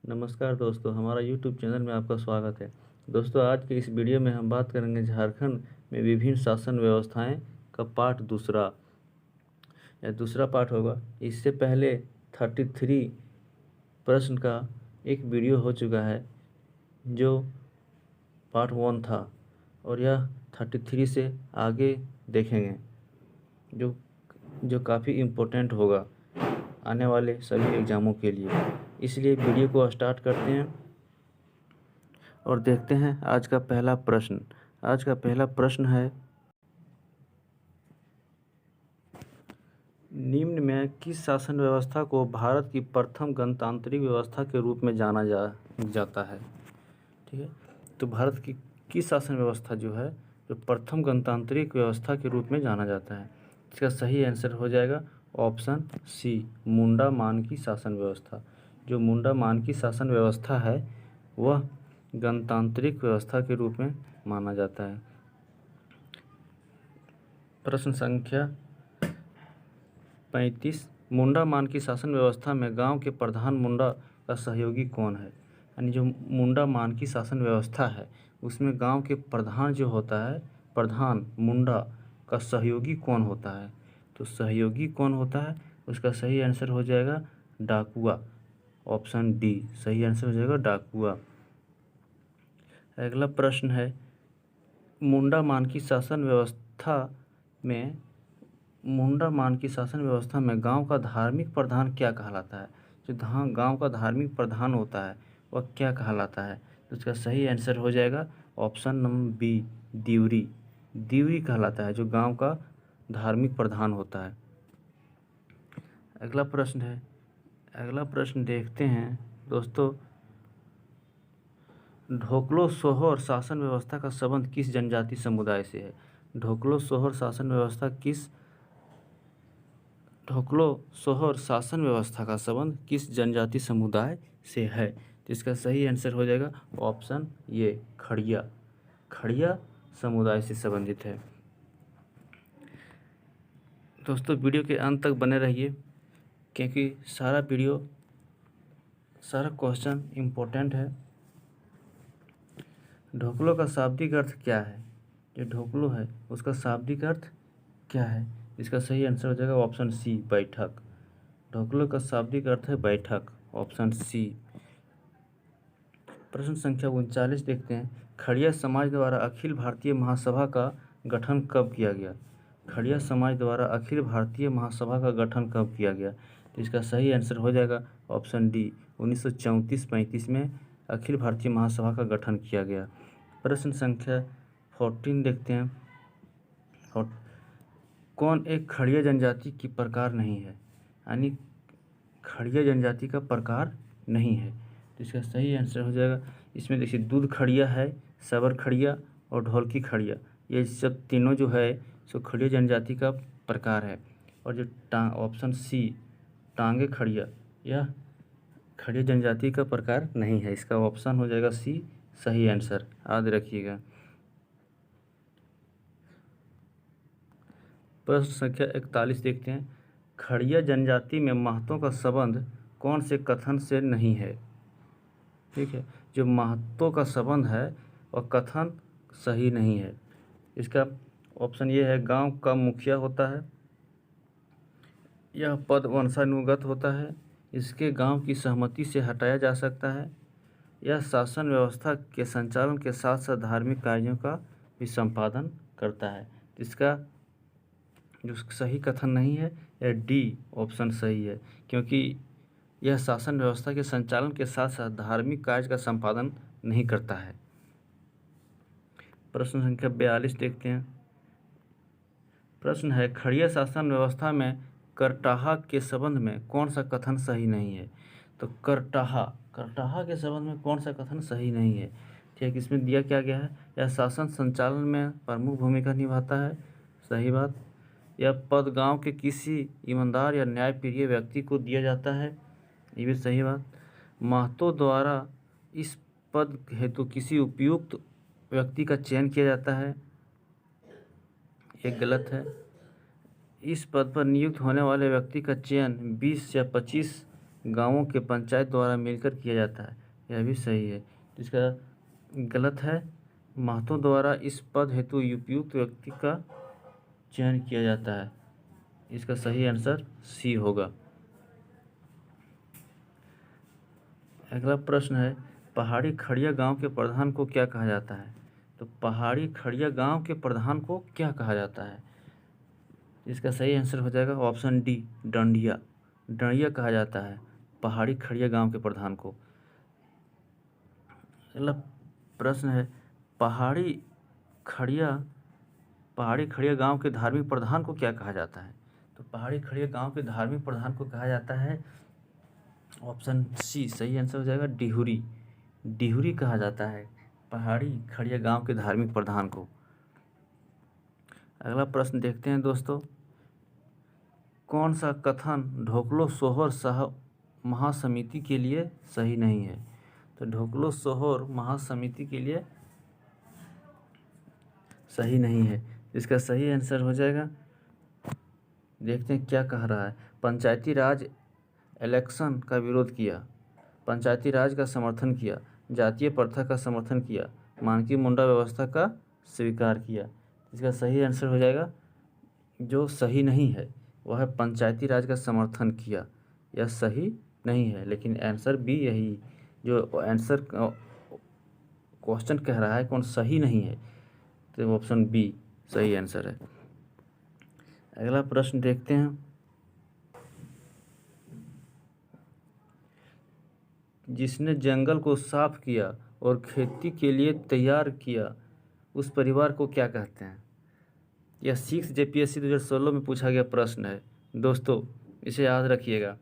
नमस्कार दोस्तों, हमारा यूट्यूब चैनल में आपका स्वागत है। दोस्तों, आज के इस वीडियो में हम बात करेंगे झारखंड में विभिन्न शासन व्यवस्थाएं का पार्ट दूसरा या दूसरा पार्ट होगा। इससे पहले 33 प्रश्न का एक वीडियो हो चुका है जो पार्ट 1 था, और यह 33 से आगे देखेंगे जो जो काफ़ी इम्पोर्टेंट होगा आने वाले सभी एग्ज़ामों के लिए। इसलिए वीडियो को स्टार्ट करते हैं और देखते हैं आज का पहला प्रश्न। आज का पहला प्रश्न है, निम्न में किस शासन व्यवस्था को भारत की प्रथम गणतांत्रिक व्यवस्था के रूप में जाना जाता है। ठीक है, तो भारत की किस शासन व्यवस्था जो प्रथम गणतांत्रिक व्यवस्था के रूप में जाना जाता है। इसका सही आंसर हो जाएगा ऑप्शन सी, मुंडा मानकी शासन व्यवस्था। जो मुंडा मानकी शासन व्यवस्था है वह गणतांत्रिक व्यवस्था के रूप में माना जाता है। प्रश्न संख्या 35, मुंडा मानकी शासन व्यवस्था में गांव के प्रधान मुंडा का सहयोगी कौन है। यानी जो मुंडा मानकी शासन व्यवस्था है उसमें गांव के प्रधान जो होता है, प्रधान मुंडा का सहयोगी कौन होता है। तो सहयोगी कौन होता है, उसका सही आंसर हो जाएगा डाकुआ। ऑप्शन डी सही आंसर हो जाएगा डाकुआ। अगला प्रश्न है, मुंडा मानकी शासन व्यवस्था में गांव का धार्मिक प्रधान क्या कहलाता है। जो गांव का धार्मिक प्रधान होता है वह क्या कहलाता है। तो इसका सही आंसर हो जाएगा ऑप्शन नंबर बी, दिवरी। दिवरी कहलाता है जो गांव का धार्मिक प्रधान होता है। अगला प्रश्न देखते हैं दोस्तों, ढोकलो सोहर शासन व्यवस्था का संबंध किस जनजाति समुदाय से है। ढोकलो सोहर शासन व्यवस्था का संबंध किस जनजाति समुदाय से है। तो इसका सही आंसर हो जाएगा ऑप्शन ये, खड़िया। खड़िया समुदाय से संबंधित है। दोस्तों, वीडियो के अंत तक बने रहिए क्योंकि सारा क्वेश्चन इम्पोर्टेंट है। ढोकलो का शाब्दिक अर्थ क्या है। जो ढोकलो है उसका शाब्दिक अर्थ क्या है। इसका सही आंसर हो जाएगा ऑप्शन सी, बैठक। ढोकलो का शाब्दिक अर्थ है बैठक, ऑप्शन सी। प्रश्न संख्या 39 देखते हैं, खड़िया समाज द्वारा अखिल भारतीय महासभा का गठन कब किया गया। खड़िया समाज द्वारा अखिल भारतीय महासभा का गठन कब किया गया। तो इसका सही आंसर हो जाएगा ऑप्शन डी, 1934-35 में अखिल भारतीय महासभा का गठन किया गया। प्रश्न संख्या 14 देखते हैं, कौन एक खड़िया जनजाति की प्रकार नहीं है। यानी खड़िया जनजाति का प्रकार नहीं है। तो इसका सही आंसर हो जाएगा, इसमें देखिए दूध खड़िया है, सबर खड़िया और ढोलकी खड़िया, ये सब तीनों जो है सो खड़िया जनजाति का प्रकार है। और जो ऑप्शन सी, टांगे खड़िया, यह खड़िया जनजाति का प्रकार नहीं है। इसका ऑप्शन हो जाएगा सी सही आंसर, याद रखिएगा। प्रश्न संख्या 41 देखते हैं, खड़िया जनजाति में महतों का संबंध कौन से कथन से नहीं है। ठीक है, जो महतों का संबंध है वह कथन सही नहीं है। इसका ऑप्शन ये है, गांव का मुखिया होता है, यह पद वंशानुगत होता है, इसके गांव की सहमति से हटाया जा सकता है, यह शासन व्यवस्था के संचालन के साथ साथ धार्मिक कार्यों का भी संपादन करता है। इसका जो सही कथन नहीं है यह डी ऑप्शन सही है, क्योंकि यह शासन व्यवस्था के संचालन के साथ साथ धार्मिक कार्य का संपादन नहीं करता है। प्रश्न संख्या 42 देखते हैं। प्रश्न है, खड़िया शासन व्यवस्था में करटाहा के संबंध में कौन सा कथन सही नहीं है। तो करटाहा के संबंध में कौन सा कथन सही नहीं है। ठीक है, इसमें दिया क्या गया है, यह शासन संचालन में प्रमुख भूमिका निभाता है, सही बात। यह पद गांव के किसी ईमानदार या न्यायप्रिय व्यक्ति को दिया जाता है, ये भी सही बात। महतो द्वारा इस पद हेतु किसी उपयुक्त व्यक्ति का चयन किया जाता है, ये गलत है। इस पद पर नियुक्त होने वाले व्यक्ति का चयन 20 या 25 गांवों के पंचायत द्वारा मिलकर किया जाता है, यह भी सही है। इसका गलत है, महतों द्वारा इस पद हेतु उपयुक्त व्यक्ति का चयन किया जाता है। इसका सही आंसर सी होगा। अगला प्रश्न है, पहाड़ी खड़िया गांव के प्रधान को क्या कहा जाता है? तो पहाड़ी खड़िया गांव के प्रधान को क्या कहा जाता है? इसका सही आंसर हो जाएगा ऑप्शन डी, डंडिया। डंडिया कहा जाता है पहाड़ी खड़िया गांव के प्रधान को। अगला प्रश्न है, पहाड़ी खड़िया गांव के धार्मिक प्रधान को क्या कहा जाता है? तो पहाड़ी खड़िया गांव के धार्मिक प्रधान को कहा जाता है ऑप्शन सी, सही आंसर हो जाएगा डिहुरी। डिहुरी कहा जाता है पहाड़ी खड़िया गांव के धार्मिक प्रधान को। अगला प्रश्न देखते हैं दोस्तों, कौन सा कथन ढोकलो सोहर सह महासमिति के लिए सही नहीं है? तो ढोकलो सोहर महासमिति के लिए सही नहीं है। इसका सही आंसर हो जाएगा, देखते हैं क्या कह रहा है। पंचायती राज इलेक्शन का विरोध किया, पंचायती राज का समर्थन किया, जातीय प्रथा का समर्थन किया, मानकी मुंडा व्यवस्था का स्वीकार किया। इसका सही आंसर हो जाएगा, जो सही नहीं है वह है पंचायती राज का समर्थन किया। यह सही नहीं है, लेकिन आंसर बी यही जो आंसर क्वेश्चन कह रहा है कौन सही नहीं है, तो ऑप्शन बी सही आंसर है। अगला प्रश्न देखते हैं, जिसने जंगल को साफ किया और खेती के लिए तैयार किया उस परिवार को क्या कहते हैं? यह 6 JPSC 2016 में पूछा गया प्रश्न है दोस्तों, इसे याद रखिएगा।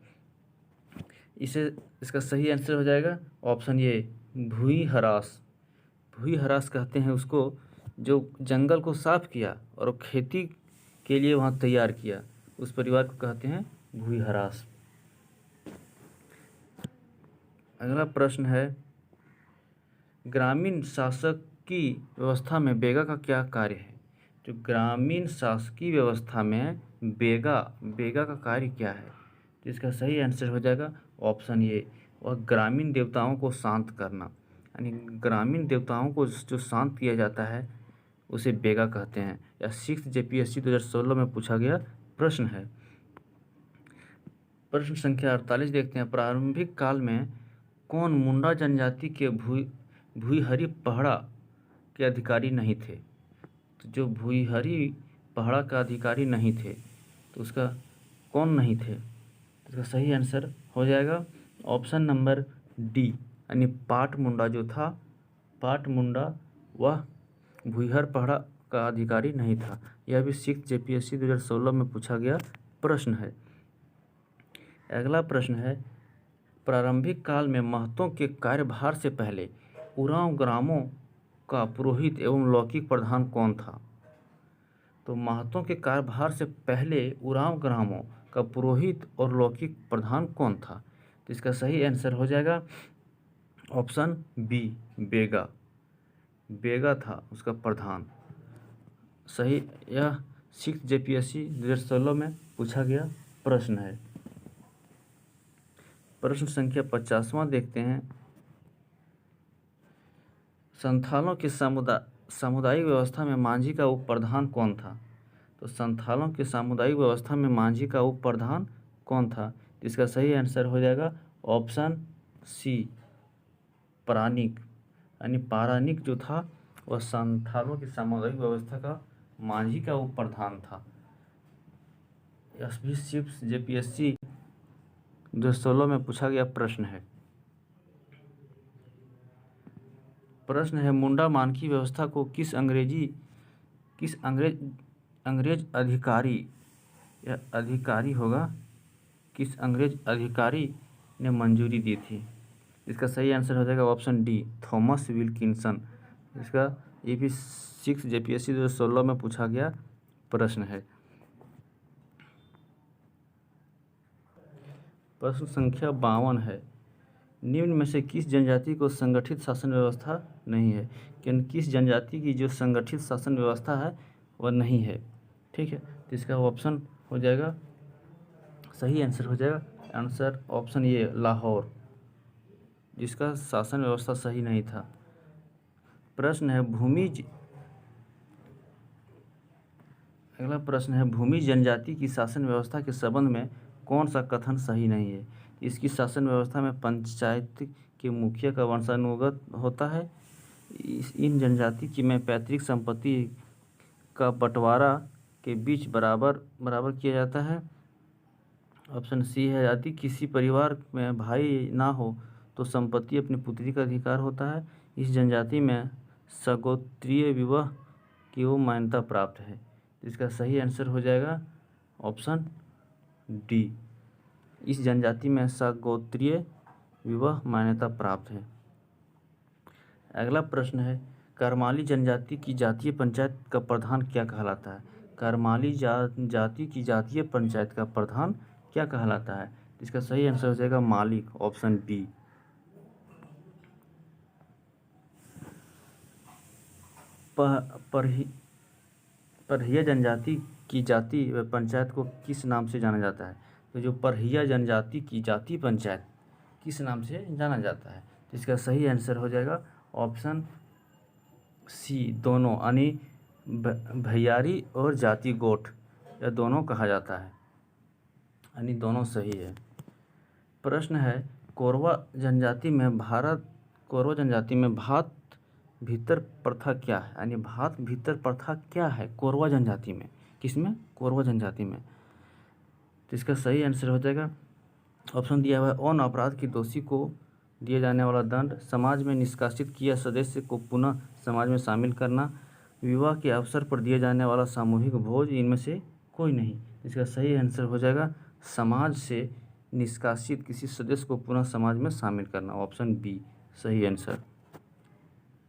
इसका सही आंसर हो जाएगा ऑप्शन ए, भूइहरास। भूइहरास कहते हैं उसको जो जंगल को साफ किया और खेती के लिए वहाँ तैयार किया, उस परिवार को कहते हैं भूइहरास। अगला प्रश्न है, ग्रामीण शासक की व्यवस्था में बेगा का क्या कार्य है? जो ग्रामीण शासकीय व्यवस्था में बेगा का कार्य क्या है? तो इसका सही आंसर हो जाएगा ऑप्शन ए, वह ग्रामीण देवताओं को शांत करना। यानी ग्रामीण देवताओं को जो शांत किया जाता है उसे बेगा कहते हैं। यह 6 JPSC 2016 में पूछा गया प्रश्न है। प्रश्न संख्या 48 देखते हैं, प्रारंभिक काल में कौन मुंडा जनजाति के भूईहरी पहड़ा के अधिकारी नहीं थे? तो जो भूईहरी पहड़ा का अधिकारी नहीं थे तो उसका कौन नहीं थे? इसका सही आंसर हो जाएगा ऑप्शन नंबर डी, यानी पाट मुंडा जो था, पाट मुंडा वह भूईहर पहड़ा का अधिकारी नहीं था। यह भी 6 JPSC 2016 में पूछा गया प्रश्न है। अगला प्रश्न है, प्रारंभिक काल में महतों के कार्यभार से पहले उरांव ग्रामों का पुरोहित एवं लौकिक प्रधान कौन था? तो महतों के कार्यभार से पहले उरांव ग्रामों का पुरोहित और लौकिक प्रधान कौन था? तो इसका सही आंसर हो जाएगा ऑप्शन बी, बेगा। बेगा था उसका प्रधान। सही, यह 6 JPSC 2016 में पूछा गया प्रश्न है। प्रश्न संख्या 50वां देखते हैं, संथालों के सामुदायिक व्यवस्था में मांझी का उप प्रधान कौन था? तो संथालों के सामुदायिक व्यवस्था में मांझी का उप प्रधान कौन था? इसका सही आंसर हो जाएगा ऑप्शन सी, परानिक। यानी पारानिक जो था वह संथालों की सामुदायिक व्यवस्था का मांझी का उप प्रधान था। यह भी 6 JPSC 2016 में पूछा गया प्रश्न है। प्रश्न है, मुंडा मानकी व्यवस्था को किस अंग्रेज अधिकारी, या अधिकारी होगा, किस अंग्रेज अधिकारी ने मंजूरी दी थी? इसका सही आंसर हो जाएगा ऑप्शन डी, थॉमस विल्किंसन। इसका ये भी 6 JPSC 2016 में पूछा गया प्रश्न है। प्रश्न संख्या 52 है, निम्न में से किस जनजाति को संगठित शासन व्यवस्था नहीं है? कि किस जनजाति की जो संगठित शासन व्यवस्था है वह नहीं है, ठीक है। तो इसका ऑप्शन हो जाएगा, सही आंसर हो जाएगा आंसर ऑप्शन ए लाहौर, जिसका शासन व्यवस्था सही नहीं था। प्रश्न है अगला प्रश्न है भूमि जनजाति की शासन व्यवस्था के संबंध में कौन सा कथन सही नहीं है। इसकी शासन व्यवस्था में पंचायत के मुखिया का वंशानुगत होता है। इन जनजाति की में पैतृक संपत्ति का बंटवारा के बीच बराबर बराबर किया जाता है। ऑप्शन सी है यदि किसी परिवार में भाई ना हो तो संपत्ति अपनी पुत्री का अधिकार होता है। इस जनजाति में सगोत्रीय विवाह की वो मान्यता प्राप्त है। इसका सही आंसर हो जाएगा ऑप्शन डी। इस जनजाति में सगोत्रीय विवाह मान्यता प्राप्त है। अगला प्रश्न है करमाली जनजाति की जातीय पंचायत का प्रधान क्या कहलाता है। करमाली जाति की जातीय पंचायत का प्रधान क्या कहलाता है। इसका सही आंसर हो जाएगा मालिक, ऑप्शन बी। परहिया जनजाति की जाति व पंचायत को किस नाम से जाना जाता है। तो जो परहिया जनजाति की जाति पंचायत किस नाम से जाना जाता है। तो इसका सही आंसर हो जाएगा ऑप्शन सी दोनों, यानी भैयारी और जाति गोठ, यह दोनों कहा जाता है, यानी दोनों सही है। प्रश्न है कोरवा जनजाति में भात भीतर प्रथा क्या है। यानी भात भीतर प्रथा क्या है कोरवा जनजाति में, किसमें, कोरवा जनजाति में। तो इसका सही आंसर हो जाएगा ऑप्शन दिया हुआ है अन अपराध की दोषी को दिया जाने वाला दंड, समाज में निष्कासित किया सदस्य को पुनः समाज में शामिल करना, विवाह के अवसर पर दिया जाने वाला सामूहिक भोज, इनमें से कोई नहीं। इसका सही आंसर हो जाएगा समाज से निष्कासित किसी सदस्य को पुनः समाज में शामिल करना, ऑप्शन बी सही आंसर।